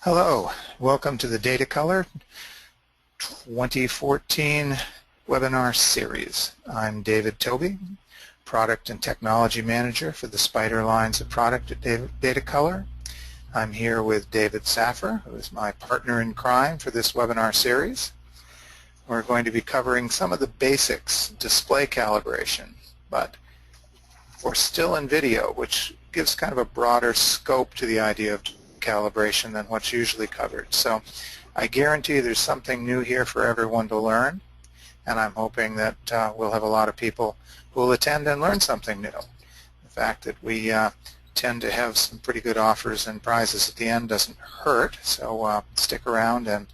Hello, welcome to the Datacolor 2014 webinar series. I'm David Tobie, Product and Technology Manager for the Spider lines of product at Datacolor. I'm here with David Saffir, who is my partner in crime for this webinar series. We're going to be covering some of the basics, display calibration, but for still and video, which gives kind of a broader scope to the idea of calibration than what's usually covered. So I guarantee there's something new here for everyone to learn, and I'm hoping that we'll have a lot of people who will attend and learn something new. The fact that we tend to have some pretty good offers and prizes at the end doesn't hurt, so stick around and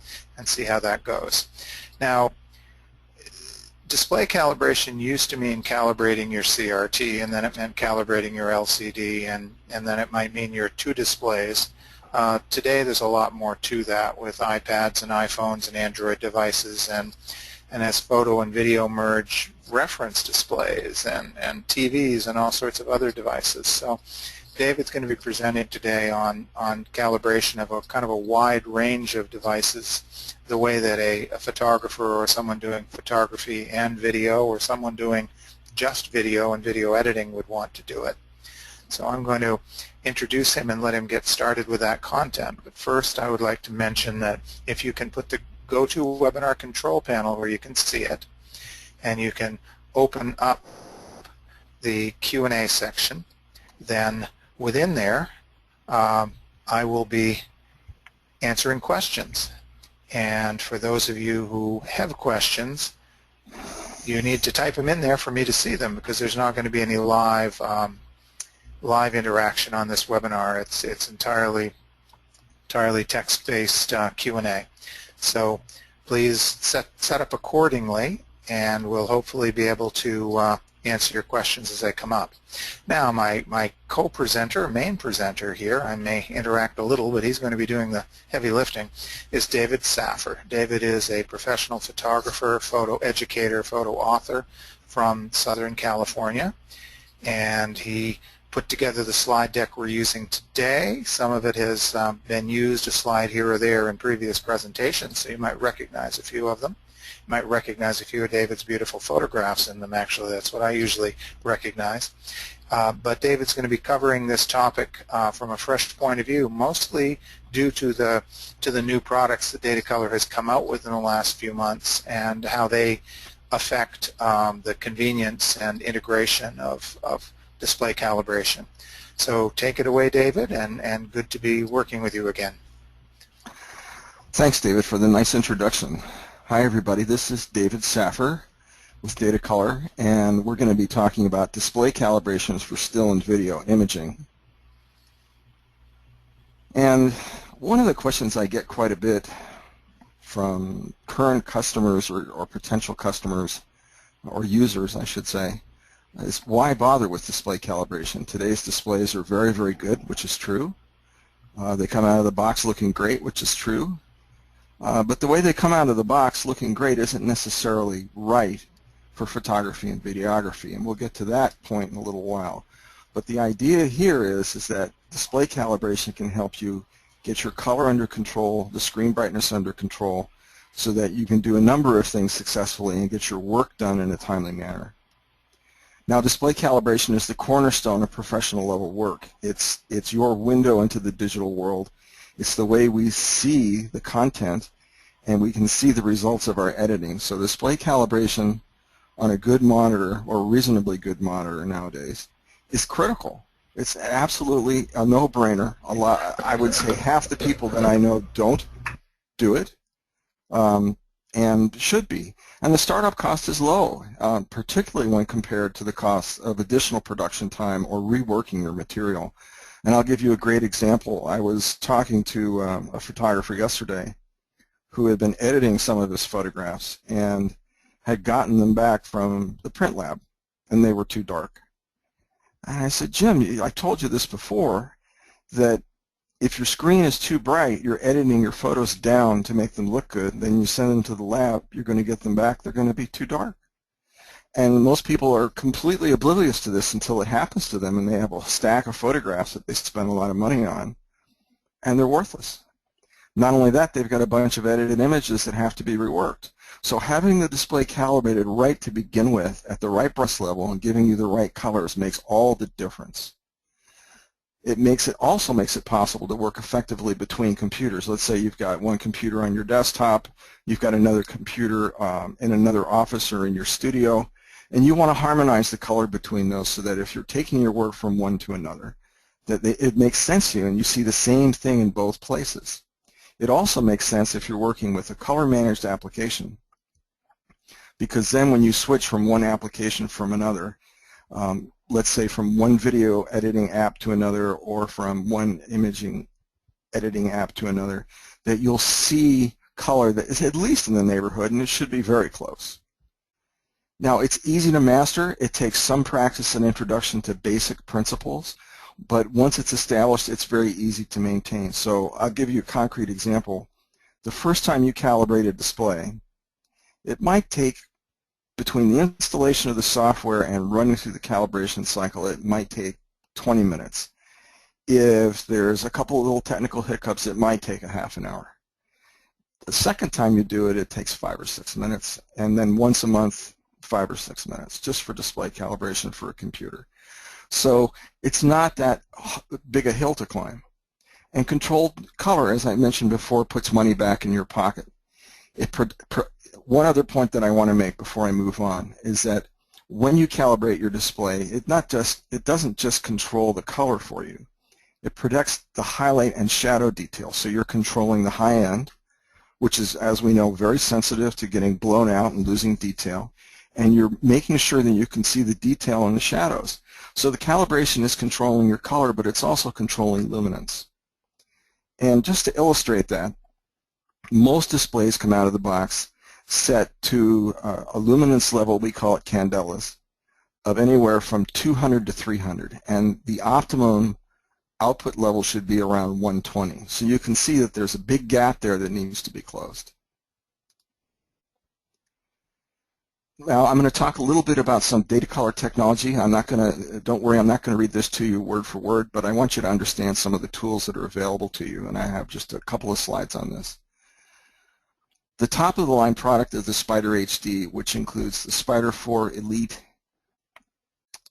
see how that goes. Now, display calibration used to mean calibrating your CRT, and then it meant calibrating your LCD, and then it might mean your two displays. Today there's a lot more to that with iPads and iPhones and Android devices, and as photo and video merge, reference displays and TVs and all sorts of other devices. So David's going to be presenting today on calibration of a kind of a wide range of devices, the way that a photographer or someone doing photography and video or someone doing just video and video editing would want to do it. So I'm going to introduce him and let him get started with that content. But first I would like to mention that if you can put the GoToWebinar control panel where you can see it, and you can open up the Q&A section, then within there I will be answering questions. And for those of you who have questions, you need to type them in there for me to see them, because there's not going to be any live interaction on this webinar. It's entirely text-based Q&A. So please set up accordingly, and we'll hopefully be able to answer your questions as they come up. Now, my co-presenter, main presenter here, I may interact a little, but he's going to be doing the heavy lifting, is David Saffir. David is a professional photographer, photo educator, photo author from Southern California, and he put together the slide deck we're using today. Some of it has been used, a slide here or there, in previous presentations, so you might recognize a few of them. You might recognize a few of David's beautiful photographs in them. Actually, that's what I usually recognize. But David's going to be covering this topic from a fresh point of view, mostly due to the new products that Datacolor has come out with in the last few months and how they affect the convenience and integration of display calibration. So take it away, David, and good to be working with you again. Thanks, David, for the nice introduction. Hi, everybody. This is David Saffir with Datacolor, and we're going to be talking about display calibrations for still and video imaging. And one of the questions I get quite a bit from current customers or potential customers, or users, I should say, is why bother with display calibration? Today's displays are very, very good, which is true. They come out of the box looking great, which is true. But the way they come out of the box looking great isn't necessarily right for photography and videography, and we'll get to that point in a little while. But the idea here is that display calibration can help you get your color under control, the screen brightness under control, so that you can do a number of things successfully and get your work done in a timely manner. Now, display calibration is the cornerstone of professional level work. It's your window into the digital world. It's the way we see the content, and we can see the results of our editing. So display calibration on a good monitor, or reasonably good monitor nowadays, is critical. It's absolutely a no-brainer. I would say half the people that I know don't do it, and should be. And the startup cost is low, particularly when compared to the cost of additional production time or reworking your material. And I'll give you a great example. I was talking to a photographer yesterday who had been editing some of his photographs and had gotten them back from the print lab, and they were too dark. And I said, Jim, I told you this before, that if your screen is too bright, you're editing your photos down to make them look good, then you send them to the lab, you're going to get them back, they're going to be too dark. And most people are completely oblivious to this until it happens to them, and they have a stack of photographs that they spend a lot of money on, and they're worthless. Not only that, they've got a bunch of edited images that have to be reworked. So having the display calibrated right to begin with at the right brush level and giving you the right colors makes all the difference. It also makes it possible to work effectively between computers. Let's say you've got one computer on your desktop, you've got another computer in another office or in your studio, and you want to harmonize the color between those so that if you're taking your work from one to another, that it makes sense to you and you see the same thing in both places. It also makes sense if you're working with a color managed application, because then when you switch from one application from another, let's say from one video editing app to another or from one imaging editing app to another, that you'll see color that is at least in the neighborhood, and it should be very close. Now, it's easy to master. It takes some practice and introduction to basic principles, but once it's established, it's very easy to maintain. So I'll give you a concrete example. The first time you calibrate a display, it might take, between the installation of the software and running through the calibration cycle, it might take 20 minutes. If there's a couple of little technical hiccups, it might take a half an hour. The second time you do it, it takes 5 or 6 minutes, and then once a month, 5 or 6 minutes, just for display calibration for a computer. So it's not that big a hill to climb. And controlled color, as I mentioned before, puts money back in your pocket. One other point that I want to make before I move on is that when you calibrate your display, it doesn't just control the color for you. It protects the highlight and shadow detail. So you're controlling the high end, which is, as we know, very sensitive to getting blown out and losing detail. And you're making sure that you can see the detail in the shadows. So the calibration is controlling your color, but it's also controlling luminance. And just to illustrate that, most displays come out of the box set to a luminance level, we call it candelas, of anywhere from 200 to 300. And the optimum output level should be around 120. So you can see that there's a big gap there that needs to be closed. Now I'm going to talk a little bit about some Datacolor technology. Don't worry, I'm not going to read this to you word for word, but I want you to understand some of the tools that are available to you, and I have just a couple of slides on this. The top of the line product is the Spyder HD, which includes the Spyder 4 Elite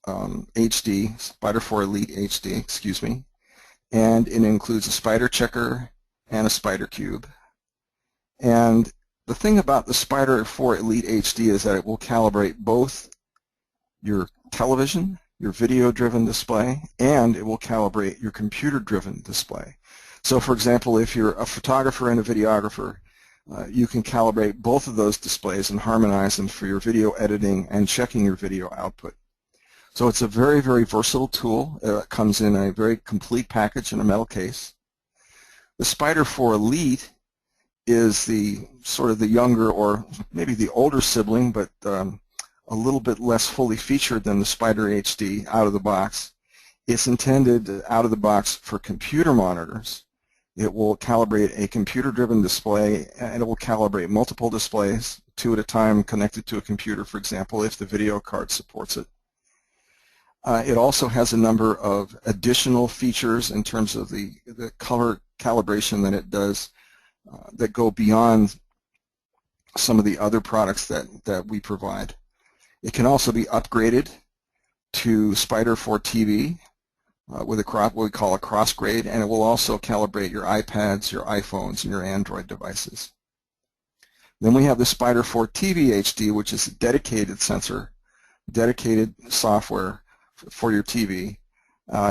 HD, Spyder 4 Elite HD, excuse me, and it includes a Spyder checker and a Spyder cube. And the thing about the Spyder 4 Elite HD is that it will calibrate both your television, your video-driven display, and it will calibrate your computer-driven display. So, for example, if you're a photographer and a videographer, you can calibrate both of those displays and harmonize them for your video editing and checking your video output. So it's a very, very versatile tool. It comes in a very complete package in a metal case. The Spyder 4 Elite is the sort of the younger or maybe the older sibling, but a little bit less fully featured than the Spyder HD out of the box. It's intended out of the box for computer monitors. It will calibrate a computer-driven display, and it will calibrate multiple displays, 2 at a time connected to a computer, for example, if the video card supports it. It also has a number of additional features in terms of the color calibration that it does that go beyond some of the other products that we provide. It can also be upgraded to Spyder 4 TV with what we call a cross grade, and it will also calibrate your iPads, your iPhones, and your Android devices. Then we have the Spyder 4 TV HD, which is a dedicated sensor, dedicated software for your TV.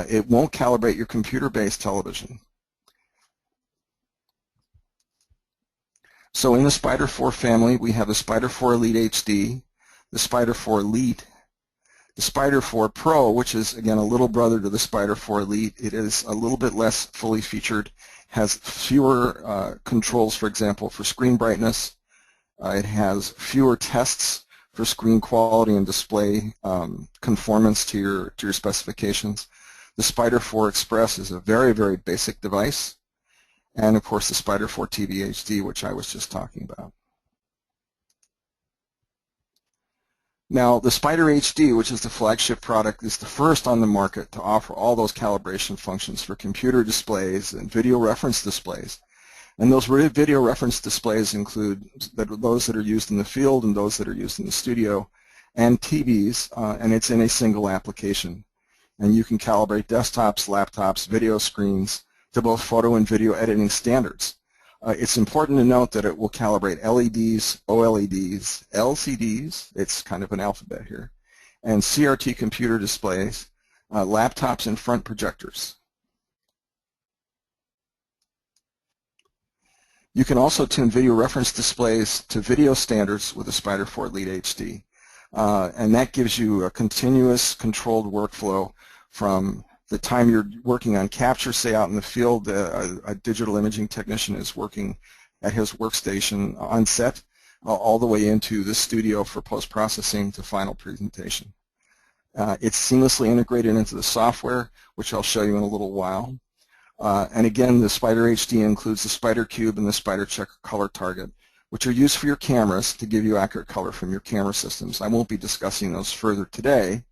It won't calibrate your computer-based television. So in the Spyder 4 family, we have the Spyder 4 Elite HD, the Spyder 4 Elite, the Spyder 4 Pro, which is, again, a little brother to the Spyder 4 Elite. It is a little bit less fully featured, has fewer controls, for example, for screen brightness. It has fewer tests for screen quality and display conformance to your specifications. The Spyder 4 Express is a very, very basic device. And, of course, the Spyder 4 TV HD, which I was just talking about. Now, the Spyder HD, which is the flagship product, is the first on the market to offer all those calibration functions for computer displays and video reference displays. And those video reference displays include those that are used in the field and those that are used in the studio, and TVs, and it's in a single application. And you can calibrate desktops, laptops, video screens to both photo and video editing standards. It's important to note that it will calibrate LEDs, OLEDs, LCDs, it's kind of an alphabet here, and CRT computer displays, laptops, and front projectors. You can also tune video reference displays to video standards with the Spider 4 Elite HD, and that gives you a continuous controlled workflow from the time you're working on capture, say out in the field, a digital imaging technician is working at his workstation on set, all the way into the studio for post-processing to final presentation. It's seamlessly integrated into the software, which I'll show you in a little while. And again, the Spider HD includes the Spider Cube and the Spider Check Color Target, which are used for your cameras to give you accurate color from your camera systems. I won't be discussing those further today,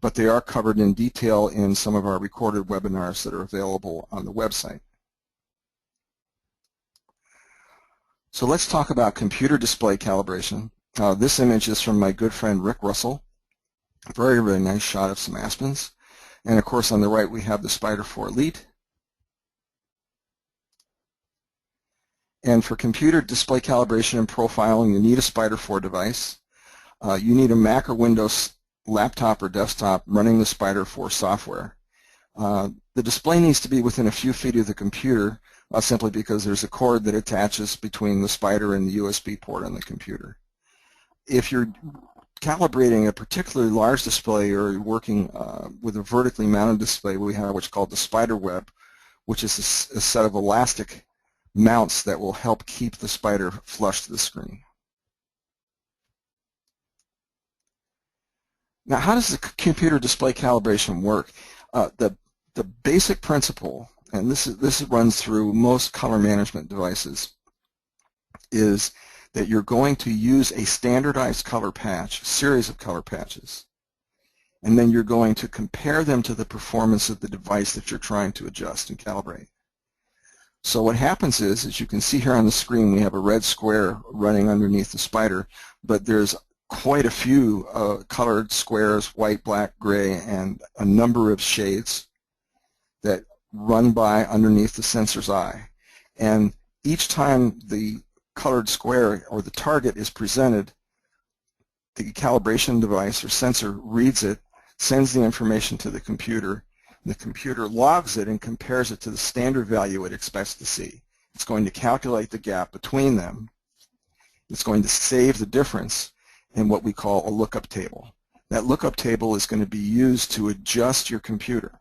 but they are covered in detail in some of our recorded webinars that are available on the website. So let's talk about computer display calibration. This image is from my good friend Rick Russell. A very, very nice shot of some aspens. And of course on the right we have the Spider 4 Elite. And for computer display calibration and profiling, you need a Spider 4 device. You need a Mac or Windows laptop or desktop running the Spider 4 software. The display needs to be within a few feet of the computer, simply because there's a cord that attaches between the Spider and the USB port on the computer. If you're calibrating a particularly large display or you're working with a vertically mounted display, we have what's called the Spider Web, which is a set of elastic mounts that will help keep the Spider flush to the screen. Now, how does the computer display calibration work? The basic principle, and this runs through most color management devices, is that you're going to use a standardized color patch, a series of color patches, and then you're going to compare them to the performance of the device that you're trying to adjust and calibrate. So what happens is, as you can see here on the screen, we have a red square running underneath the Spider, but there's quite a few colored squares, white, black, gray, and a number of shades that run by underneath the sensor's eye. And each time the colored square or the target is presented, the calibration device or sensor reads it, sends the information to the computer. The computer logs it and compares it to the standard value it expects to see. It's going to calculate the gap between them. It's going to save the difference in what we call a lookup table. That lookup table is going to be used to adjust your computer.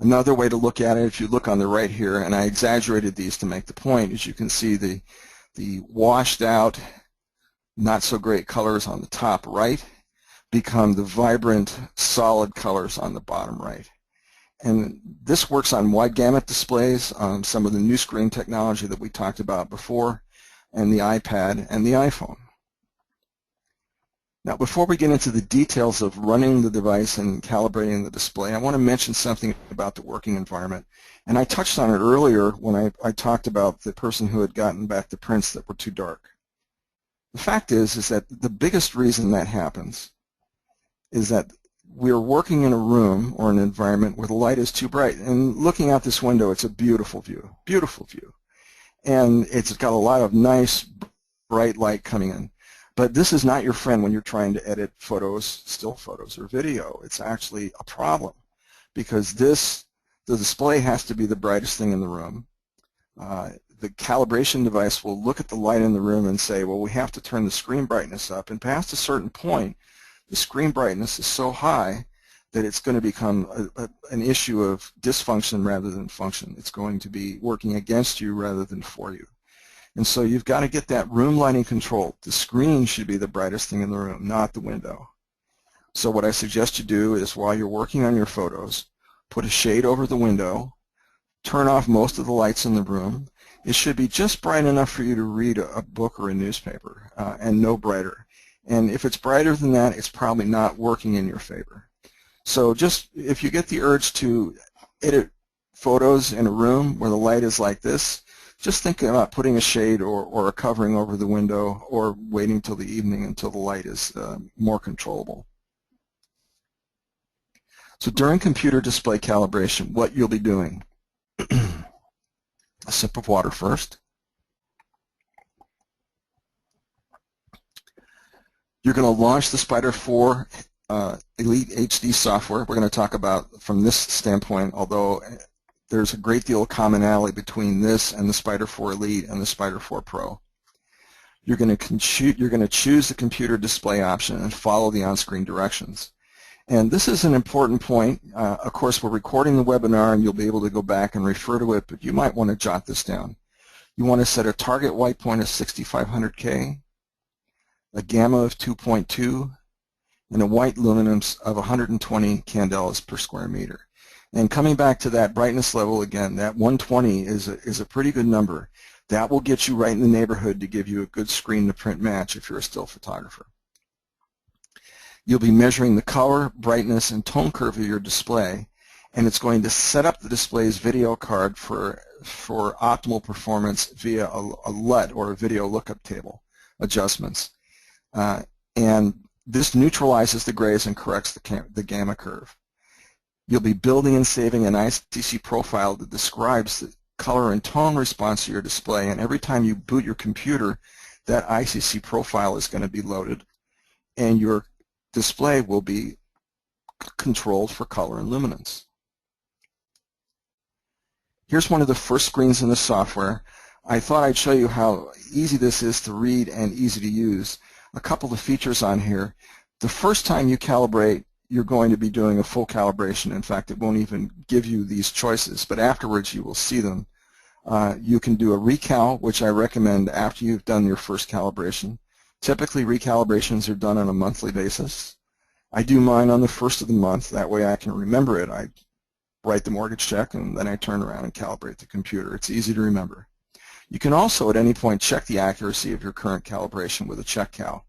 Another way to look at it, if you look on the right here, and I exaggerated these to make the point, as you can see the washed out, not so great colors on the top right become the vibrant, solid colors on the bottom right. And this works on wide gamut displays, some of the new screen technology that we talked about before, and the iPad and the iPhone. Now, before we get into the details of running the device and calibrating the display, I want to mention something about the working environment. And I touched on it earlier when I talked about the person who had gotten back the prints that were too dark. The fact is that the biggest reason that happens is that we're working in a room or an environment where the light is too bright. And looking out this window, it's a beautiful view, beautiful view. And it's got a lot of nice, bright light coming in. But this is not your friend when you're trying to edit photos, still photos, or video. It's actually a problem because the display has to be the brightest thing in the room. The calibration device will look at the light in the room and say, well, we have to turn the screen brightness up. And past a certain point, the screen brightness is so high that it's going to become an issue of dysfunction rather than function. It's going to be working against you rather than for you. And so you've got to get that room lighting controlled. The screen should be the brightest thing in the room, not the window. So what I suggest you do is while you're working on your photos, put a shade over the window, turn off most of the lights in the room. It should be just bright enough for you to read a book or a newspaper, and no brighter. And if it's brighter than that, it's probably not working in your favor. So just if you get the urge to edit photos in a room where the light is like this, just think about putting a shade or a covering over the window, or waiting till the evening until the light is more controllable. So during computer display calibration, what you'll be doing, a sip of water first. You're going to launch the Spider 4 Elite HD software. We're going to talk about from this standpoint, although there's a great deal of commonality between this and the Spider 4 Elite and the Spider 4 Pro. You're going to choose the computer display option and follow the on-screen directions. And this is an important point. Of course, we're recording the webinar, and you'll be able to go back and refer to it, but you might want to jot this down. You want to set a target white point of 6500K, a gamma of 2.2, and a white luminance of 120 candelas per square meter. And coming back to that brightness level again, that 120 is a pretty good number. That will get you right in the neighborhood to give you a good screen-to-print match if you're a still photographer. You'll be measuring the color, brightness, and tone curve of your display, and it's going to set up the display's video card for optimal performance via a LUT, or a video lookup table adjustments. And this neutralizes the grays and corrects the gamma curve. You'll be building and saving an ICC profile that describes the color and tone response to your display, and every time you boot your computer, that ICC profile is going to be loaded, and your display will be controlled for color and luminance. Here's one of the first screens in the software. I thought I'd show you how easy this is to read and easy to use. A couple of features on here. The first time you calibrate, you're going to be doing a full calibration. In fact, it won't even give you these choices, but afterwards you will see them. You can do a recal, which I recommend after you've done your first calibration. Typically, recalibrations are done on a monthly basis. I do mine on the first of the month. That way I can remember it. I write the mortgage check, and then I turn around and calibrate the computer. It's easy to remember. You can also at any point check the accuracy of your current calibration with a check cal.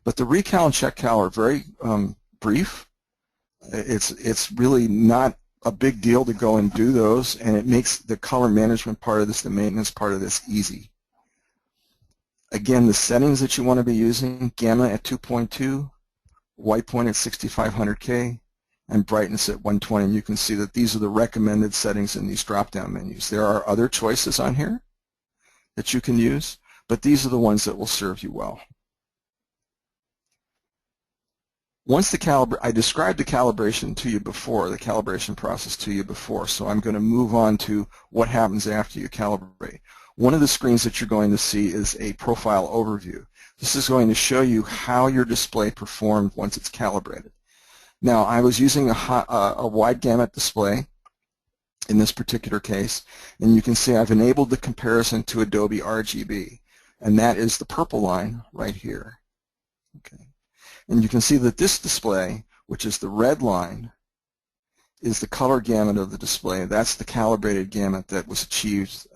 But the recal and check cal are very brief. It's really not a big deal to go and do those, and it makes the color management part of this, the maintenance part of this, easy. Again, the settings that you want to be using: gamma at 2.2, white point at 6500K, and brightness at 120. And you can see that these are the recommended settings in these drop-down menus. There are other choices on here that you can use, but these are the ones that will serve you well. Once I described the calibration to you before, the calibration process to you before, so I'm going to move on to what happens after you calibrate. One of the screens that you're going to see is a profile overview. This is going to show you how your display performed once it's calibrated. Now, I was using a wide gamut display in this particular case, and you can see I've enabled the comparison to Adobe RGB, and that is the purple line right here. Okay. And you can see that this display, which is the red line, is the color gamut of the display. That's the calibrated gamut that was achieved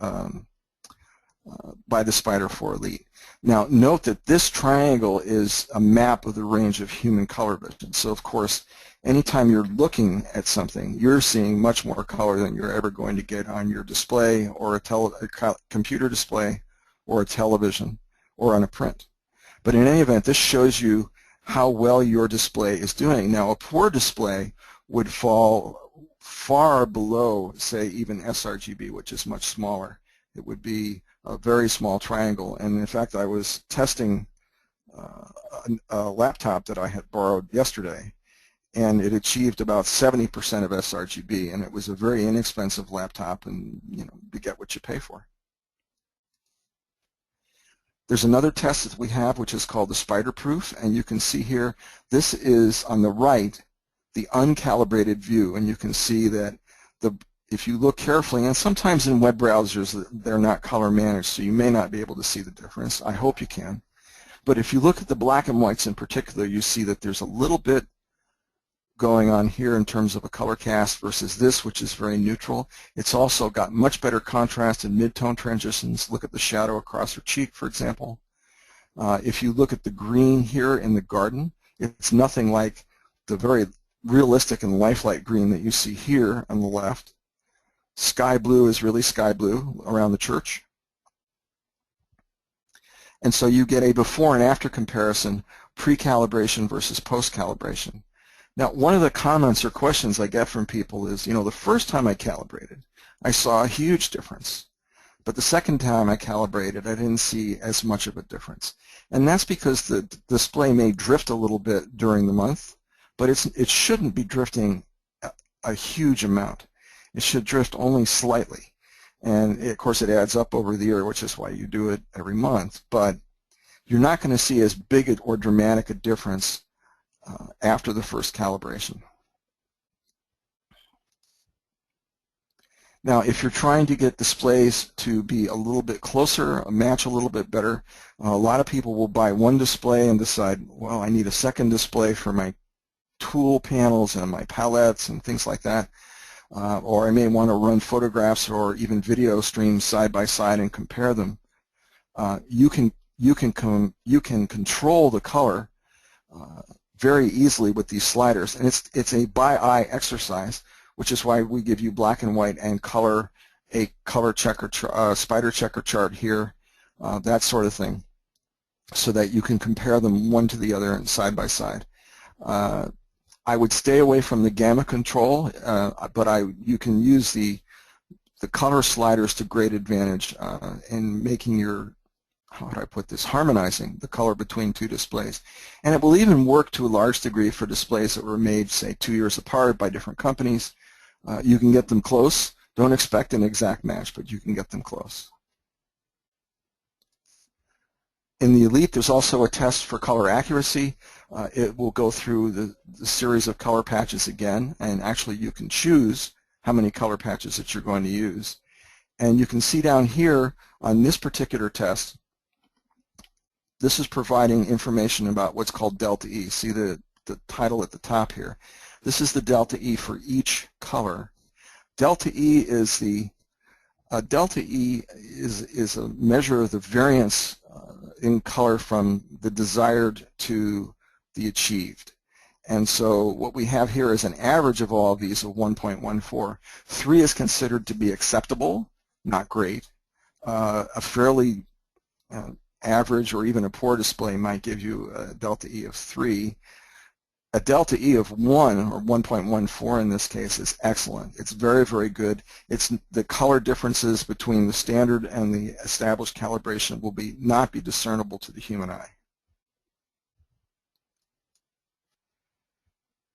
by the Spider 4 Elite. Now, note that this triangle is a map of the range of human color vision. So, of course, anytime you're looking at something, you're seeing much more color than you're ever going to get on your display, or a computer display, or a television, or on a print. But in any event, this shows you how well your display is doing. Now, a poor display would fall far below, say, even sRGB, which is much smaller. It would be a very small triangle. And in fact, I was testing a laptop that I had borrowed yesterday, and it achieved about 70% of sRGB, and it was a very inexpensive laptop, and you get what you pay for. There's another test that we have, which is called the Spider Proof, and you can see here, this is on the right, the uncalibrated view, and you can see that if you look carefully, and sometimes in web browsers they're not color managed, so you may not be able to see the difference. I hope you can. But if you look at the black and whites in particular, you see that there's a little bit going on here in terms of a color cast versus this, which is very neutral. It's also got much better contrast and mid-tone transitions. Look at the shadow across her cheek, for example. If you look at the green here in the garden, it's nothing like the very realistic and lifelike green that you see here on the left. Sky blue is really sky blue around the church. And so you get a before and after comparison, pre-calibration versus post-calibration. Now, one of the comments or questions I get from people is, you know, the first time I calibrated, I saw a huge difference. But the second time I calibrated, I didn't see as much of a difference. And that's because the display may drift a little bit during the month, but it shouldn't be drifting a huge amount. It should drift only slightly. And of course it adds up over the year, which is why you do it every month. But you're not going to see as big or dramatic a difference after the first calibration. Now, if you're trying to get displays to be a little bit closer, match a little bit better, a lot of people will buy one display and decide, well, I need a second display for my tool panels and my palettes and things like that. Or I may want to run photographs or even video streams side by side and compare them. You can control the color very easily with these sliders, and it's a by eye exercise, which is why we give you black and white and color, a color checker, spider checker chart here, that sort of thing, so that you can compare them one to the other and side by side. I would stay away from the gamma control, but you can use the color sliders to great advantage in making your, how would I put this, harmonizing the color between two displays. And it will even work to a large degree for displays that were made, say, 2 years apart by different companies. You can get them close. Don't expect an exact match, but you can get them close. In the Elite, there's also a test for color accuracy. It will go through the series of color patches again, and actually you can choose how many color patches that you're going to use. And you can see down here on this particular test, this is providing information about what's called delta E. See the title at the top here. This is the delta E for each color. Delta E is a measure of the variance in color from the desired to the achieved. And so what we have here is an average of all of these of 1.14. 3 is considered to be acceptable, not great. A fairly average or even a poor display might give you a delta E of 3. A delta E of 1, or 1.14 in this case, is excellent. It's very, very good. It's the color differences between the standard and the established calibration will not be discernible to the human eye.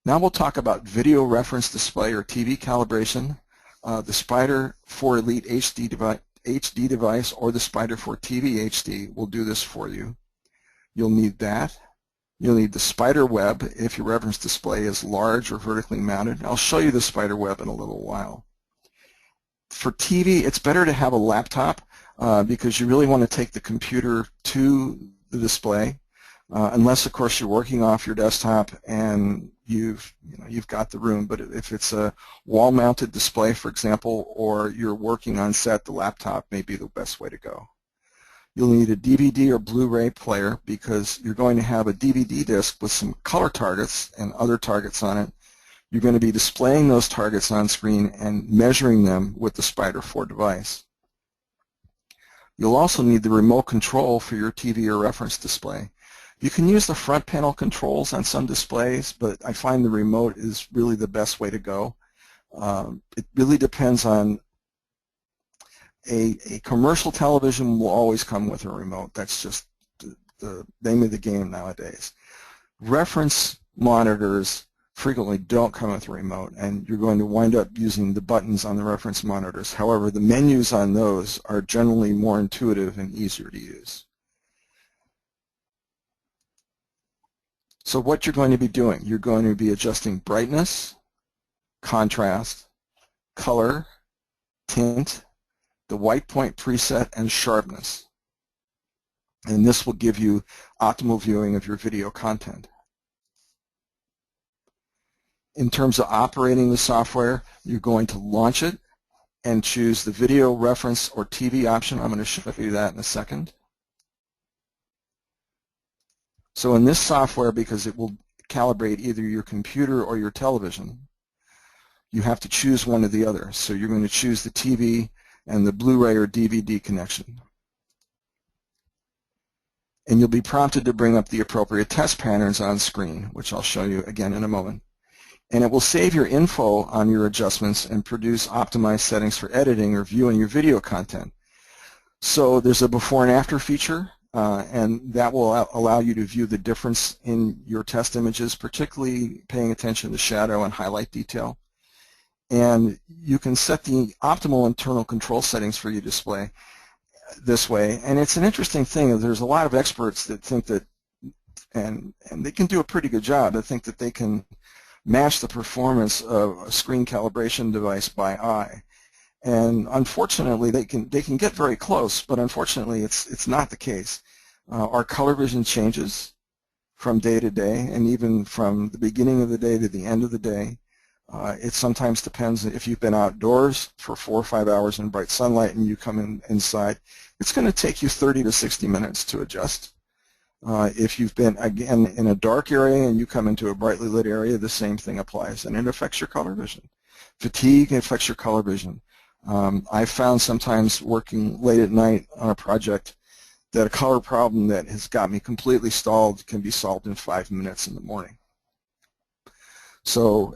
Now we'll talk about video reference display or TV calibration. The Spider 4 Elite HD device or the Spider 4 TV HD will do this for you. You'll need that. You'll need the spider web if your reference display is large or vertically mounted. I'll show you the spider web in a little while. For TV, it's better to have a laptop because you really want to take the computer to the display, unless, of course, you're working off your desktop and you've got the room. But if it's a wall-mounted display, for example, or you're working on set, the laptop may be the best way to go. You'll need a DVD or Blu-ray player because you're going to have a DVD disc with some color targets and other targets on it. You're going to be displaying those targets on screen and measuring them with the Spider 4 device. You'll also need the remote control for your TV or reference display. You can use the front panel controls on some displays, but I find the remote is really the best way to go. It really depends on a commercial television will always come with a remote. That's just the name of the game nowadays. Reference monitors frequently don't come with a remote, and you're going to wind up using the buttons on the reference monitors. However, the menus on those are generally more intuitive and easier to use. So what you're going to be doing, you're going to be adjusting brightness, contrast, color, tint, the white point preset, and sharpness. And this will give you optimal viewing of your video content. In terms of operating the software, you're going to launch it and choose the video reference or TV option. I'm going to show you that in a second. So in this software, because it will calibrate either your computer or your television, you have to choose one or the other. So you're going to choose the TV and the Blu-ray or DVD connection. And you'll be prompted to bring up the appropriate test patterns on screen, which I'll show you again in a moment. And it will save your info on your adjustments and produce optimized settings for editing or viewing your video content. So there's a before and after feature, and that will allow you to view the difference in your test images, particularly paying attention to shadow and highlight detail. And you can set the optimal internal control settings for your display this way. And it's an interesting thing. There's a lot of experts that think that, and they can do a pretty good job, that think that they can match the performance of a screen calibration device by eye. And unfortunately, they can get very close, but unfortunately, it's not the case. Our color vision changes from day to day, and even from the beginning of the day to the end of the day. It sometimes depends if you've been outdoors for 4 or 5 hours in bright sunlight and you come inside. It's going to take you 30 to 60 minutes to adjust. If you've been, again, in a dark area and you come into a brightly lit area, the same thing applies, and it affects your color vision. Fatigue affects your color vision. I've found sometimes working late at night on a project that a color problem that has got me completely stalled can be solved in 5 minutes in the morning. So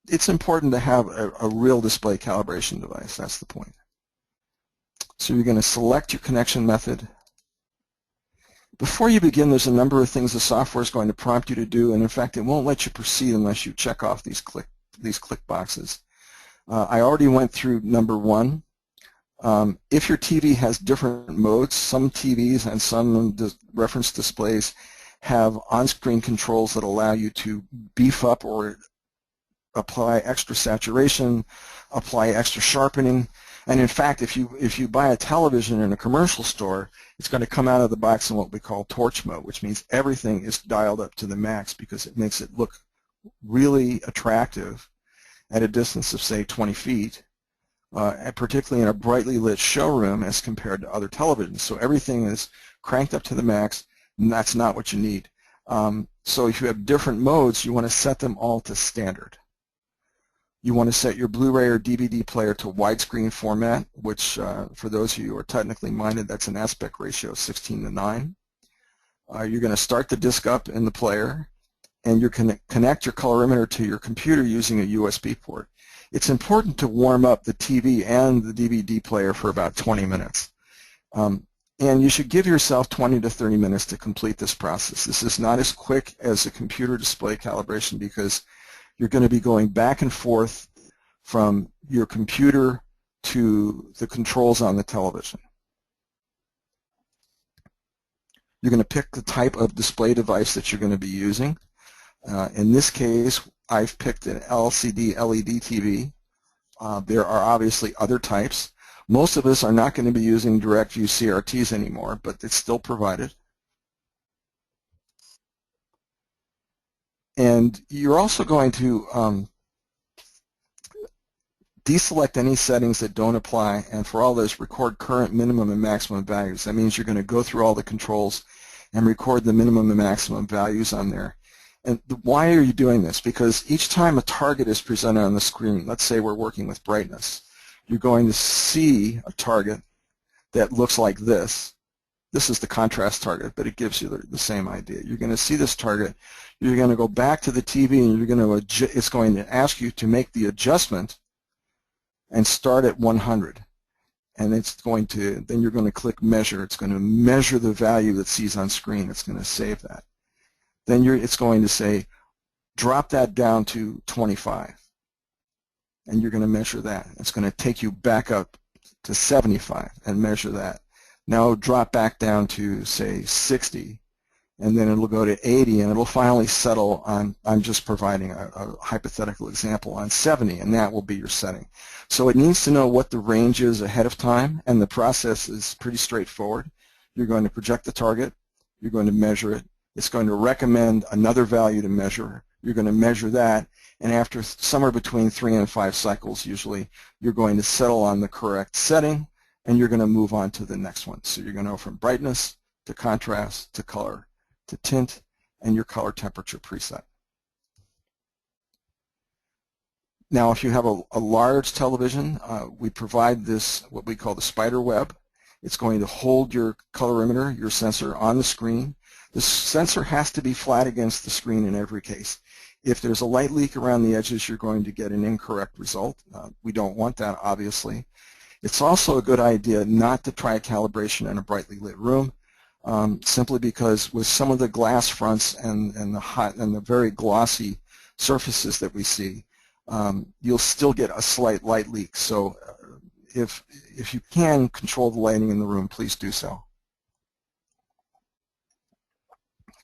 it's important to have a real display calibration device. That's the point. So you're going to select your connection method. Before you begin, there's a number of things the software is going to prompt you to do, and in fact, it won't let you proceed unless you check off these click boxes. I already went through number 1. If your TV has different modes, some TVs and some reference displays have on-screen controls that allow you to beef up or apply extra saturation, apply extra sharpening. And in fact, if you buy a television in a commercial store, it's going to come out of the box in what we call torch mode, which means everything is dialed up to the max because it makes it look really attractive at a distance of, say, 20 feet, and particularly in a brightly lit showroom as compared to other televisions. So everything is cranked up to the max, and that's not what you need. So if you have different modes, you want to set them all to standard. You want to set your Blu-ray or DVD player to widescreen format, which for those of you who are technically minded, that's an aspect ratio of 16:9. You're going to start the disc up in the player, and you're going to connect your colorimeter to your computer using a USB port. It's important to warm up the TV and the DVD player for about 20 minutes. And you should give yourself 20 to 30 minutes to complete this process. This is not as quick as a computer display calibration because you're going to be going back and forth from your computer to the controls on the television. You're going to pick the type of display device that you're going to be using. In this case, I've picked an LCD LED TV. There are obviously other types. Most of us are not going to be using direct view CRTs anymore, but it's still provided. And you're also going to deselect any settings that don't apply, and for all this, record current minimum and maximum values. That means you're going to go through all the controls and record the minimum and maximum values on there. And why are you doing this? Because each time a target is presented on the screen, let's say we're working with brightness, you're going to see a target that looks like this. This is the contrast target, but it gives you the same idea. You're going to see this target. You're going to go back to the TV, and you're going to it's going to ask you to make the adjustment and start at 100. And it's going to, then you're going to click measure. It's going to measure the value that sees on screen. It's going to save that. Then it's going to say, drop that down to 25. And you're going to measure that. It's going to take you back up to 75 and measure that. Now drop back down to, say, 60, and then it'll go to 80, and it'll finally settle on, I'm just providing a hypothetical example, on 70, and that will be your setting. So it needs to know what the range is ahead of time, and the process is pretty straightforward. You're going to project the target. You're going to measure it. It's going to recommend another value to measure. You're going to measure that, and after somewhere between 3 and 5 cycles, usually, you're going to settle on the correct setting, and you're going to move on to the next one. So you're going to go from brightness to contrast to color to tint and your color temperature preset. Now, if you have a large television, we provide this, what we call the spider web. It's going to hold your colorimeter, your sensor, on the screen. The sensor has to be flat against the screen in every case. If there's a light leak around the edges, you're going to get an incorrect result. We don't want that, obviously. It's also a good idea not to try calibration in a brightly lit room, simply because with some of the glass fronts and the very glossy surfaces that we see, you'll still get a slight light leak. So if you can control the lighting in the room, please do so.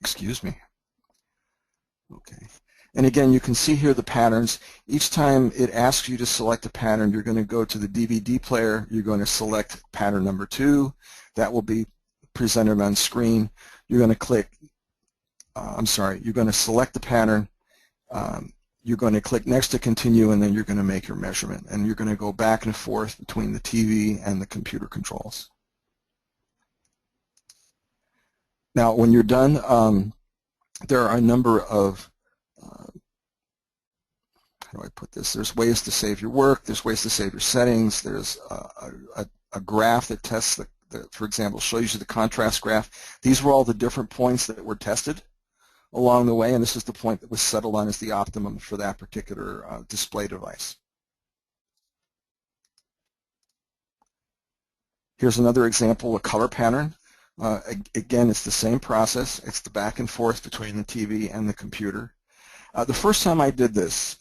Excuse me. Okay. And again, you can see here the patterns. Each time it asks you to select a pattern, you're going to go to the DVD player. You're going to select pattern number 2. That will be presented on screen. You're going to click, you're going to select the pattern. You're going to click next to continue, and then you're going to make your measurement. And you're going to go back and forth between the TV and the computer controls. Now, when you're done, there are a number of, how do I put this? There's ways to save your work. There's ways to save your settings. There's a graph that tests, for example, shows you the contrast graph. These were all the different points that were tested along the way, and this is the point that was settled on as the optimum for that particular display device. Here's another example, a color pattern. Again, it's the same process. It's the back and forth between the TV and the computer. The first time I did this,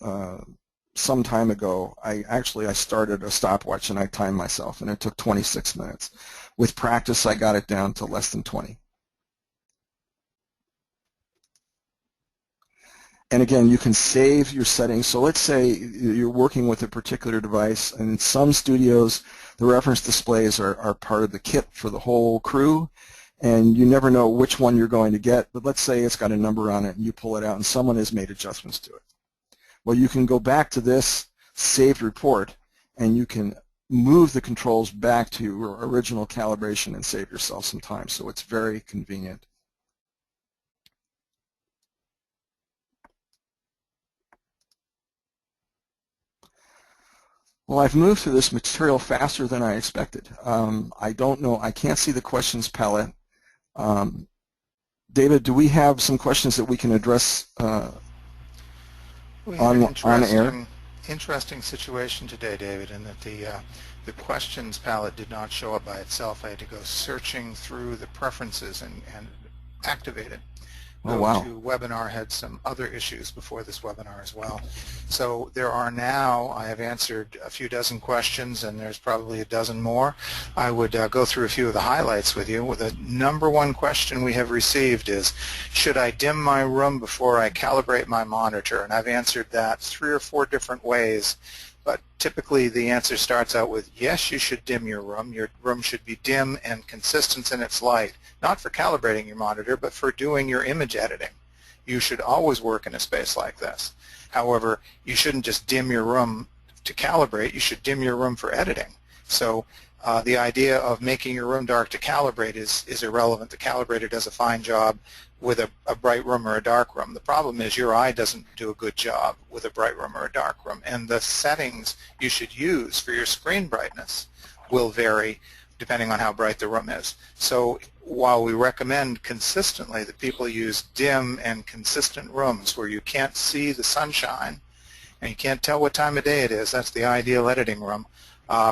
some time ago, I started a stopwatch and I timed myself, and it took 26 minutes. With practice, I got it down to less than 20. And again, you can save your settings. So let's say you're working with a particular device, and in some studios, the reference displays are part of the kit for the whole crew, and you never know which one you're going to get. But let's say it's got a number on it, and you pull it out, and someone has made adjustments to it. Well, you can go back to this saved report, and you can move the controls back to your original calibration and save yourself some time. So it's very convenient. Well, I've moved through this material faster than I expected. I don't know, I can't see the questions palette. David, do we have some questions that we can address on air? Interesting situation today, David, in that the questions palette did not show up by itself. I had to go searching through the preferences and activate it. Oh, wow. GoToWebinar had some other issues before this webinar as well. So there are now, I have answered a few dozen questions, and there's probably a dozen more. I would go through a few of the highlights with you. The number one question we have received is, should I dim my room before I calibrate my monitor? And I've answered that 3 or 4 different ways. But typically the answer starts out with, yes, you should dim your room. Your room should be dim and consistent in its light, not for calibrating your monitor, but for doing your image editing. You should always work in a space like this. However, you shouldn't just dim your room to calibrate. You should dim your room for editing. So the idea of making your room dark to calibrate is irrelevant. The calibrator does a fine job with a bright room or a dark room. The problem is your eye doesn't do a good job with a bright room or a dark room, and the settings you should use for your screen brightness will vary depending on how bright the room is. So while we recommend consistently that people use dim and consistent rooms where you can't see the sunshine and you can't tell what time of day it is, that's the ideal editing room.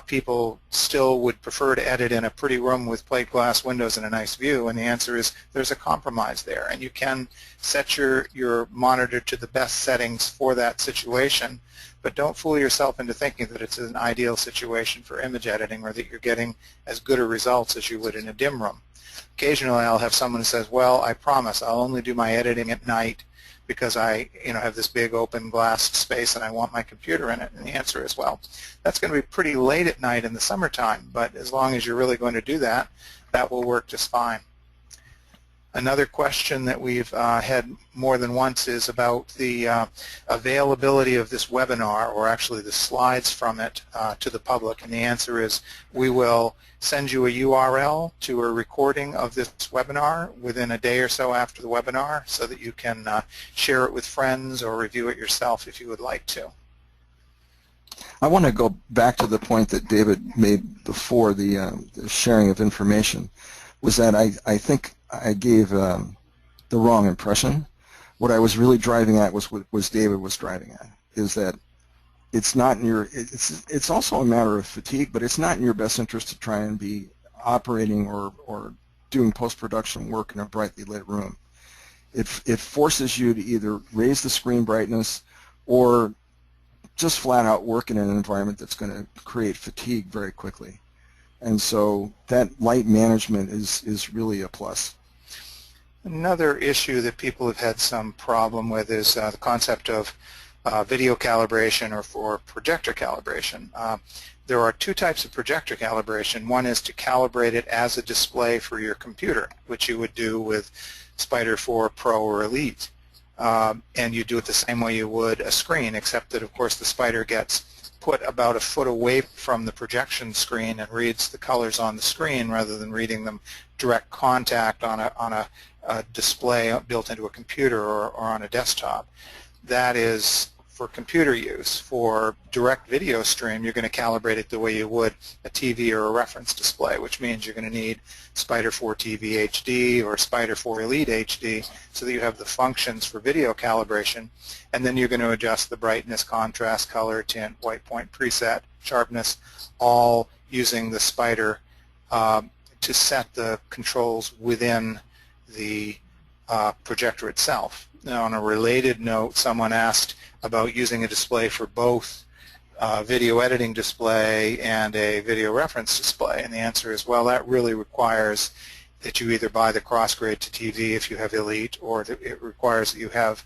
People still would prefer to edit in a pretty room with plate glass windows and a nice view, and the answer is there's a compromise there, and you can set your monitor to the best settings for that situation, but don't fool yourself into thinking that it's an ideal situation for image editing or that you're getting as good a results as you would in a dim room. Occasionally I'll have someone who says, well, I promise I'll only do my editing at night because I have this big open glass space and I want my computer in it. And the answer is, well, that's going to be pretty late at night in the summertime, but as long as you're really going to do that, that will work just fine. Another question that we've had more than once is about the availability of this webinar, or actually the slides from it, to the public. And the answer is we will send you a URL to a recording of this webinar within a day or so after the webinar so that you can share it with friends or review it yourself if you would like to. I want to go back to the point that David made before, the sharing of information, was that I think I gave the wrong impression. What I was really driving at was what David was driving at, is that it's not in your, it's also a matter of fatigue, but it's not in your best interest to try and be operating or doing post-production work in a brightly lit room. It forces you to either raise the screen brightness or just flat out work in an environment that's going to create fatigue very quickly. And so that light management is really a plus. Another issue that people have had some problem with is the concept of video calibration or projector calibration. There are two types of projector calibration. One is to calibrate it as a display for your computer, which you would do with Spider 4 Pro or Elite. And you do it the same way you would a screen, except that, of course, the Spider gets put about a foot away from the projection screen and reads the colors on the screen rather than reading them direct contact on a display built into a computer or on a desktop. That is for computer use. For direct video stream, you're going to calibrate it the way you would a TV or a reference display, which means you're going to need Spider 4 TV HD or Spider 4 Elite HD so that you have the functions for video calibration, and then you're going to adjust the brightness, contrast, color, tint, white point preset, sharpness, all using the Spider to set the controls within the projector itself. Now, on a related note, someone asked about using a display for both video editing display and a video reference display, and the answer is, well, that really requires that you either buy the cross-grade to TV if you have Elite, or it requires that you have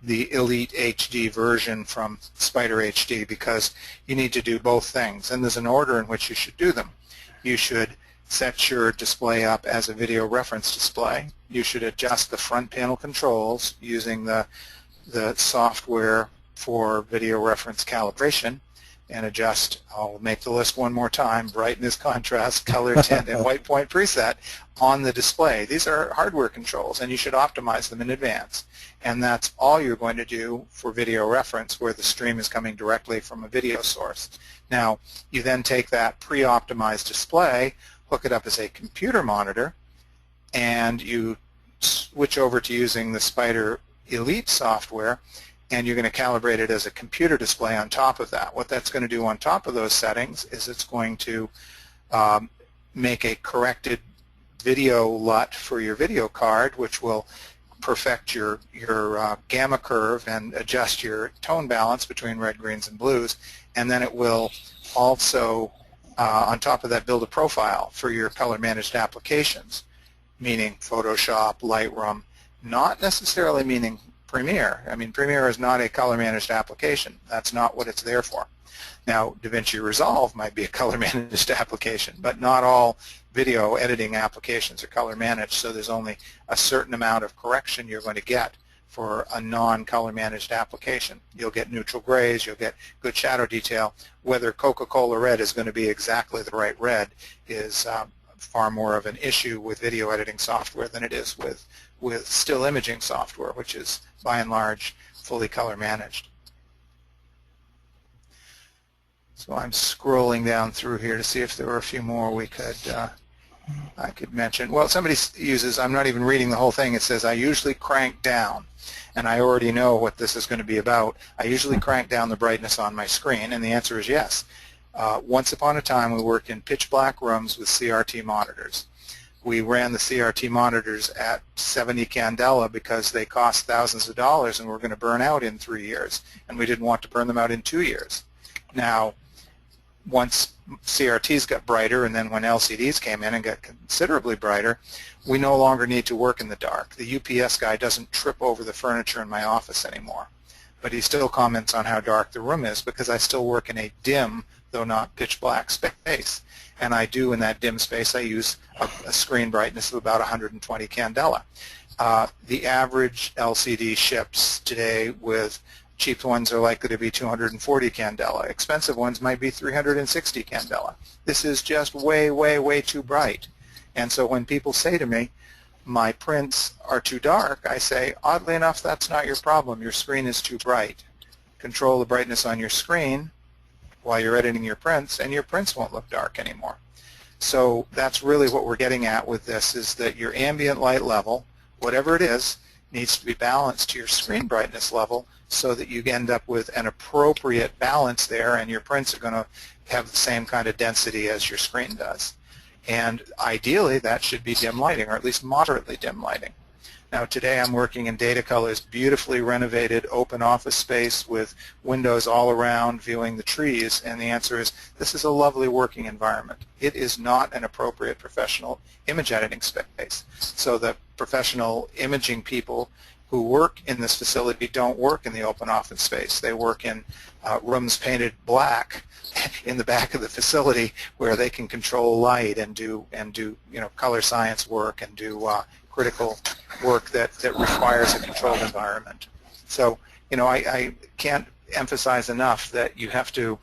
the Elite HD version from Spider HD, because you need to do both things, and there's an order in which you should do them. You should set your display up as a video reference display. You should adjust the front panel controls using the software for video reference calibration and adjust, I'll make the list one more time, brightness, contrast, color, tint, and white point preset on the display. These are hardware controls, and you should optimize them in advance. And that's all you're going to do for video reference, where the stream is coming directly from a video source. Now, you then take that pre-optimized display, hook it up as a computer monitor, and you switch over to using the Spider Elite software, and you're going to calibrate it as a computer display on top of that. What that's going to do on top of those settings is it's going to make a corrected video LUT for your video card, which will perfect your gamma curve and adjust your tone balance between red, greens, and blues, and then it will also on top of that, build a profile for your color-managed applications, meaning Photoshop, Lightroom, not necessarily meaning Premiere. I mean, Premiere is not a color-managed application. That's not what it's there for. Now, DaVinci Resolve might be a color-managed application, but not all video editing applications are color-managed, so there's only a certain amount of correction you're going to get for a non-color managed application. You'll get neutral grays, you'll get good shadow detail. Whether Coca-Cola red is going to be exactly the right red is far more of an issue with video editing software than it is with still imaging software, which is by and large fully color managed. So I'm scrolling down through here to see if there were a few more I could mention. Well, somebody uses, I'm not even reading the whole thing, it says, I usually crank down. And I already know what this is going to be about. I usually crank down the brightness on my screen, and the answer is yes. Once upon a time, we worked in pitch black rooms with CRT monitors. We ran the CRT monitors at 70 candela because they cost thousands of dollars and were going to burn out in 3 years, and we didn't want to burn them out in 2 years. Now, once CRTs got brighter, and then when LCDs came in and got considerably brighter, we no longer need to work in the dark. The UPS guy doesn't trip over the furniture in my office anymore, but he still comments on how dark the room is because I still work in a dim, though not pitch black space. And I do, in that dim space, I use a screen brightness of about 120 candela. The average LCD ships today with cheap ones are likely to be 240 candela. Expensive ones might be 360 candela. This is just way, way, way too bright. And so when people say to me, my prints are too dark, I say, oddly enough, that's not your problem. Your screen is too bright. Control the brightness on your screen, while you're editing your prints, and your prints won't look dark anymore. So that's really what we're getting at with this, is that your ambient light level, whatever it is, needs to be balanced to your screen brightness level so that you end up with an appropriate balance there, and your prints are going to have the same kind of density as your screen does. And ideally, that should be dim lighting, or at least moderately dim lighting. Now today I'm working in Datacolor's beautifully renovated open office space with windows all around viewing the trees, and the answer is this is a lovely working environment. It is not an appropriate professional image editing space. So the professional imaging people who work in this facility don't work in the open office space. They work in rooms painted black in the back of the facility where they can control light and do color science work and do critical work that requires a controlled environment. So, I can't emphasize enough that you have to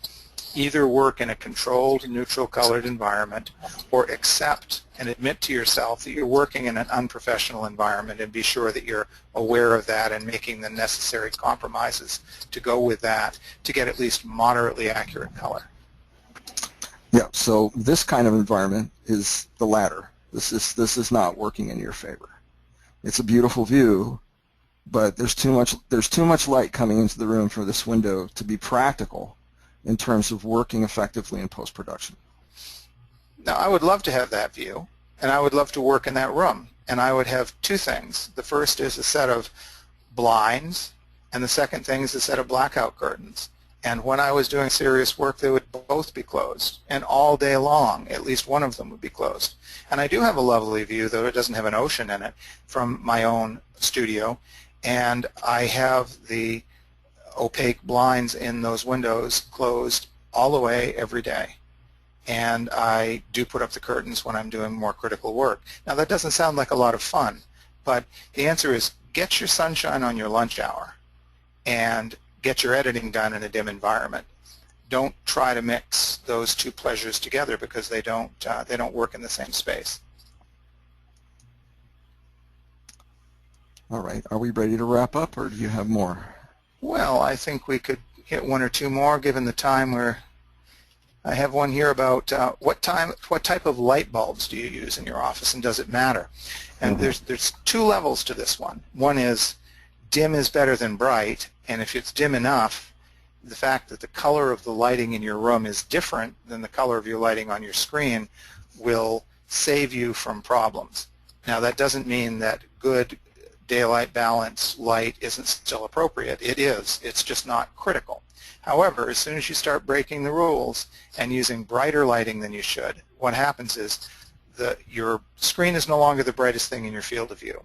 either work in a controlled, neutral colored environment, or accept and admit to yourself that you're working in an unprofessional environment, and be sure that you're aware of that and making the necessary compromises to go with that to get at least moderately accurate color. Yeah, so this kind of environment is the latter. This is not working in your favor. It's a beautiful view, but there's too much light coming into the room from this window to be practical in terms of working effectively in post-production. Now, I would love to have that view, and I would love to work in that room, and I would have two things. The first is a set of blinds, and the second thing is a set of blackout curtains. And when I was doing serious work, they would both be closed, and all day long, at least one of them would be closed. And I do have a lovely view, though it doesn't have an ocean in it, from my own studio, and I have the opaque blinds in those windows closed all the way every day. And I do put up the curtains when I'm doing more critical work. Now, that doesn't sound like a lot of fun, but the answer is get your sunshine on your lunch hour and get your editing done in a dim environment. Don't try to mix those two pleasures together, because they don't work in the same space. All right, are we ready to wrap up, or do you have more? Well, I think we could hit one or two more given the time. I have one here about what type of light bulbs do you use in your office, and does it matter? And there's two levels to this one. One is dim is better than bright, and if it's dim enough, the fact that the color of the lighting in your room is different than the color of your lighting on your screen will save you from problems. Now, that doesn't mean that good daylight balance light isn't still appropriate. It is. It's just not critical. However, as soon as you start breaking the rules and using brighter lighting than you should, what happens is your screen is no longer the brightest thing in your field of view,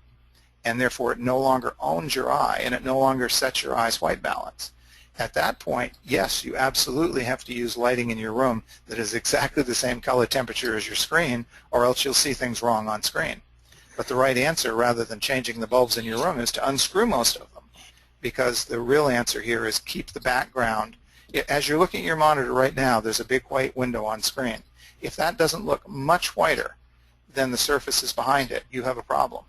and therefore it no longer owns your eye, and it no longer sets your eye's white balance. At that point, yes, you absolutely have to use lighting in your room that is exactly the same color temperature as your screen, or else you'll see things wrong on screen. But the right answer, rather than changing the bulbs in your room, is to unscrew most of them, because the real answer here is keep the background. As you're looking at your monitor right now, there's a big white window on screen. If that doesn't look much whiter than the surfaces behind it, you have a problem.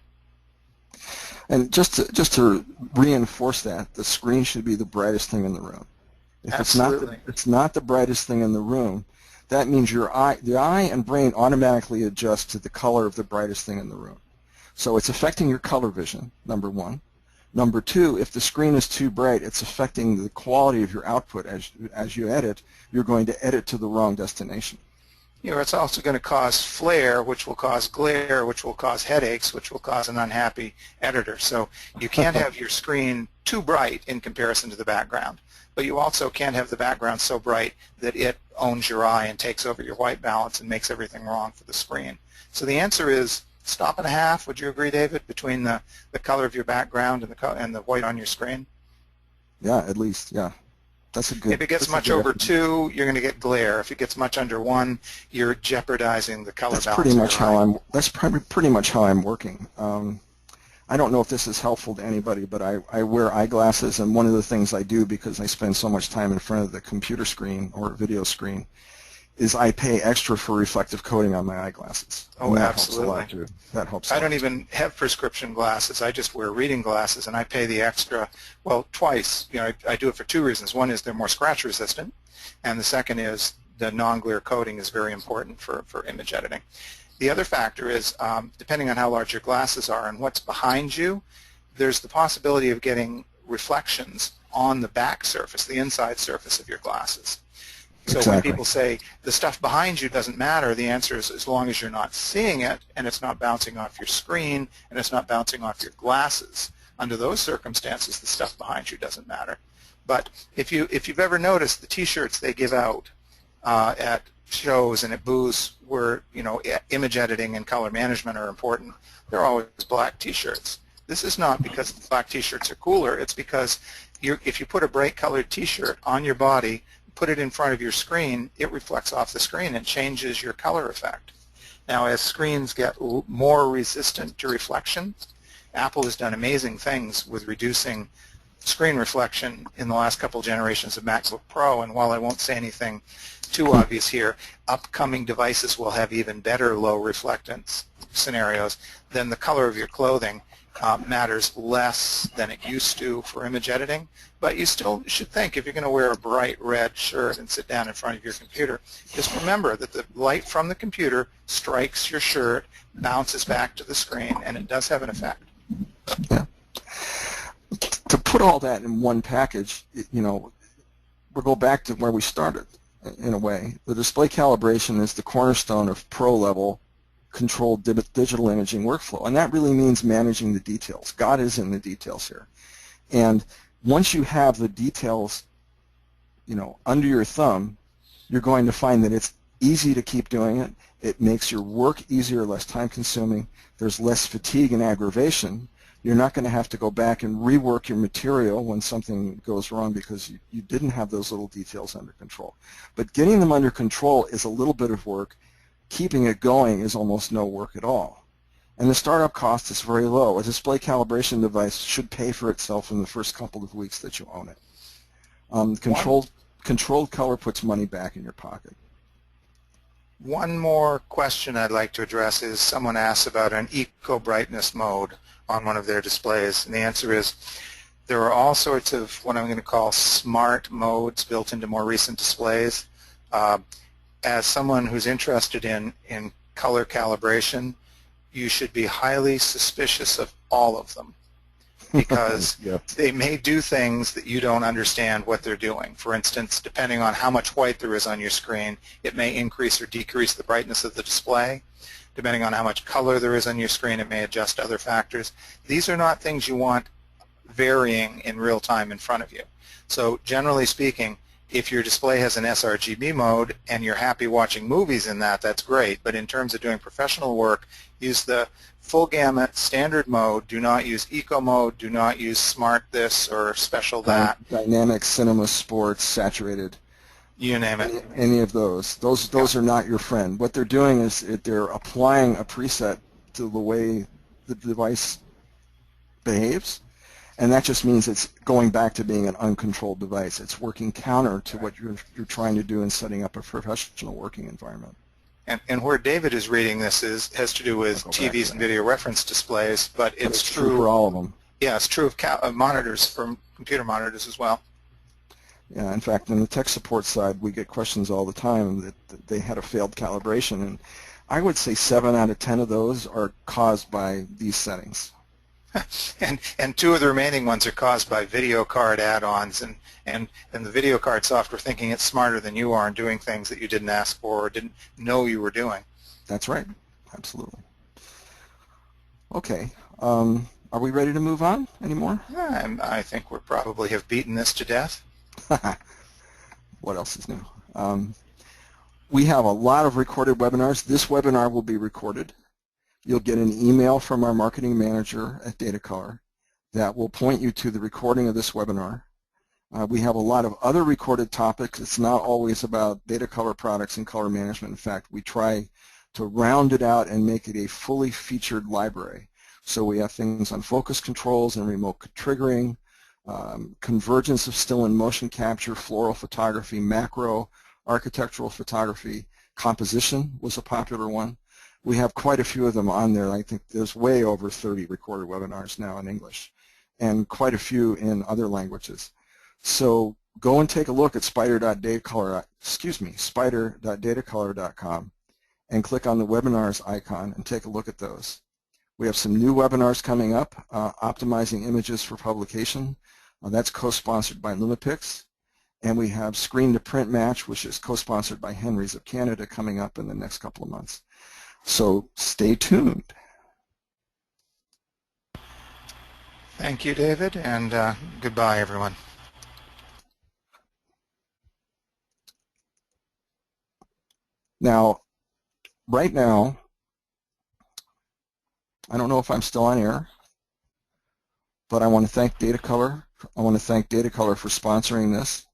And just to reinforce that, the screen should be the brightest thing in the room. If it's not the brightest thing in the room, that means the eye and brain automatically adjust to the color of the brightest thing in the room. So it's affecting your color vision, number one. Number two, if the screen is too bright, it's affecting the quality of your output. As you edit, you're going to edit to the wrong destination. It's also going to cause flare, which will cause glare, which will cause headaches, which will cause an unhappy editor. So you can't have your screen too bright in comparison to the background, but you also can't have the background so bright that it owns your eye and takes over your white balance and makes everything wrong for the screen. So the answer is stop and a half. Would you agree, David, between the color of your background and the white on your screen? Yeah, at least, yeah. That's a good. If it gets much over 2, you're going to get glare. If it gets much under 1, you're jeopardizing the color balance. That's pretty much how I'm working. I don't know if this is helpful to anybody, but I wear eyeglasses, and one of the things I do, because I spend so much time in front of the computer screen or video screen, is I pay extra for reflective coating on my eyeglasses. Oh, absolutely. Helps a lot too. That helps. I don't even have prescription glasses. I just wear reading glasses, and I pay the extra, well, twice. I do it for 2 reasons. One is they're more scratch resistant, and the second is the non-glare coating is very important for image editing. The other factor is, depending on how large your glasses are and what's behind you, there's the possibility of getting reflections on the back surface, the inside surface of your glasses. So Exactly. when people say the stuff behind you doesn't matter, the answer is as long as you're not seeing it and it's not bouncing off your screen and it's not bouncing off your glasses. Under those circumstances, the stuff behind you doesn't matter. But if you've ever noticed the T-shirts they give out at shows and at booths where image editing and color management are important, they're always black T-shirts. This is not because the black T-shirts are cooler. It's because if you put a bright colored T-shirt on your body, put it in front of your screen, it reflects off the screen and changes your color effect. Now, as screens get more resistant to reflection, Apple has done amazing things with reducing screen reflection in the last couple generations of MacBook Pro, and while I won't say anything too obvious here, upcoming devices will have even better low reflectance scenarios. Then the color of your clothing matters less than it used to for image editing, but you still should think if you're going to wear a bright red shirt and sit down in front of your computer, just remember that the light from the computer strikes your shirt, bounces back to the screen, and it does have an effect. Yeah. To put all that in one package, we'll go back to where we started in a way. The display calibration is the cornerstone of pro-level controlled digital imaging workflow, and that really means managing the details. God is in the details here. And once you have the details, under your thumb, you're going to find that it's easy to keep doing it. It makes your work easier, less time-consuming. There's less fatigue and aggravation. You're not going to have to go back and rework your material when something goes wrong because you didn't have those little details under control. But getting them under control is a little bit of work. Keeping it going is almost no work at all. And the startup cost is very low. A display calibration device should pay for itself in the first couple of weeks that you own it. Controlled color puts money back in your pocket. One more question I'd like to address is someone asks about an eco-brightness mode on one of their displays, and the answer is there are all sorts of what I'm going to call smart modes built into more recent displays. As someone who's interested in color calibration, you should be highly suspicious of all of them because Yep. they may do things that you don't understand what they're doing. For instance, depending on how much white there is on your screen, it may increase or decrease the brightness of the display. Depending on how much color there is on your screen, it may adjust other factors. These are not things you want varying in real time in front of you. So generally speaking, if your display has an sRGB mode and you're happy watching movies in that, that's great. But in terms of doing professional work, use the full gamut standard mode. Do not use eco mode. Do not use smart this or special that. Dynamic, cinema, sports, saturated. You name it. Any of those. Those are not your friend. What they're doing is they're applying a preset to the way the device behaves, and that just means it's going back to being an uncontrolled device. It's working counter to what you're trying to do in setting up a professional working environment. And where David is reading this has to do with TVs and video reference displays, but it's true for all of them. Yeah, it's true of monitors, from computer monitors as well. Yeah, in fact, on the tech support side, we get questions all the time that they had a failed calibration, and I would say 7 out of 10 of those are caused by these settings. and 2 of the remaining ones are caused by video card add-ons and the video card software thinking it's smarter than you are and doing things that you didn't ask for or didn't know you were doing. That's right. Absolutely. Okay. Are we ready to move on anymore? I think we probably have beaten this to death. What else is new? We have a lot of recorded webinars. This webinar will be recorded. You'll get an email from our marketing manager at Datacolor that will point you to the recording of this webinar. We have a lot of other recorded topics. It's not always about Datacolor products and color management. In fact, we try to round it out and make it a fully featured library. So we have things on focus controls and remote triggering, convergence of still and motion capture, floral photography, macro, architectural photography, composition was a popular one. We have quite a few of them on there. I think there's way over 30 recorded webinars now in English and quite a few in other languages. So go and take a look at spider.datacolor.com and click on the webinars icon and take a look at those. We have some new webinars coming up, optimizing images for publication. That's co-sponsored by Lumapix. And we have Screen to Print Match, which is co-sponsored by Henry's of Canada, coming up in the next couple of months. So stay tuned. Thank you, David, and goodbye, everyone. Now, right now, I don't know if I'm still on air, but I want to thank Datacolor. I want to thank Datacolor for sponsoring this.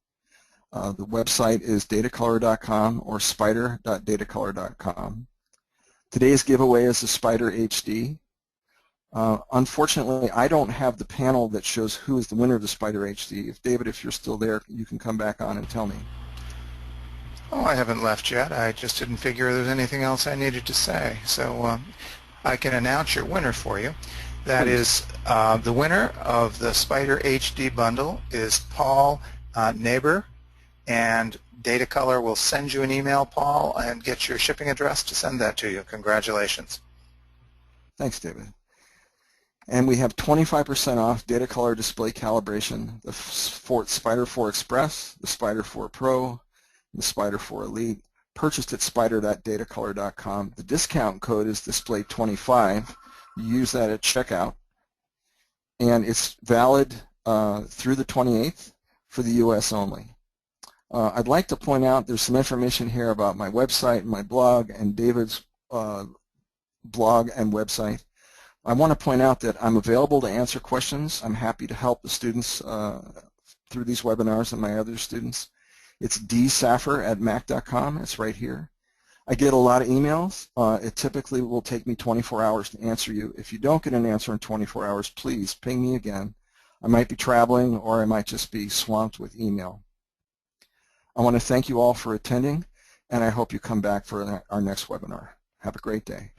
The website is datacolor.com or spider.datacolor.com. Today's giveaway is the Spider HD. Unfortunately, I don't have the panel that shows who is the winner of the Spider HD. David, if you're still there, you can come back on and tell me. Oh, I haven't left yet. I just didn't figure there was anything else I needed to say. So I can announce your winner for you. That is the winner of the Spider HD bundle is Paul Neighbor, and Datacolor will send you an email, Paul, and get your shipping address to send that to you. Congratulations. Thanks, David. And we have 25% off Datacolor display calibration, the Spider 4 Express, the Spider 4 Pro, the Spider 4 Elite, purchased at spider.datacolor.com. The discount code is display25. You use that at checkout. And it's valid through the 28th for the U.S. only. I'd like to point out there's some information here about my website, my blog, and David's blog and website. I want to point out that I'm available to answer questions. I'm happy to help the students through these webinars and my other students. It's dsaffir@mac.com. It's right here. I get a lot of emails. It typically will take me 24 hours to answer you. If you don't get an answer in 24 hours, please ping me again. I might be traveling, or I might just be swamped with email. I want to thank you all for attending, and I hope you come back for our next webinar. Have a great day.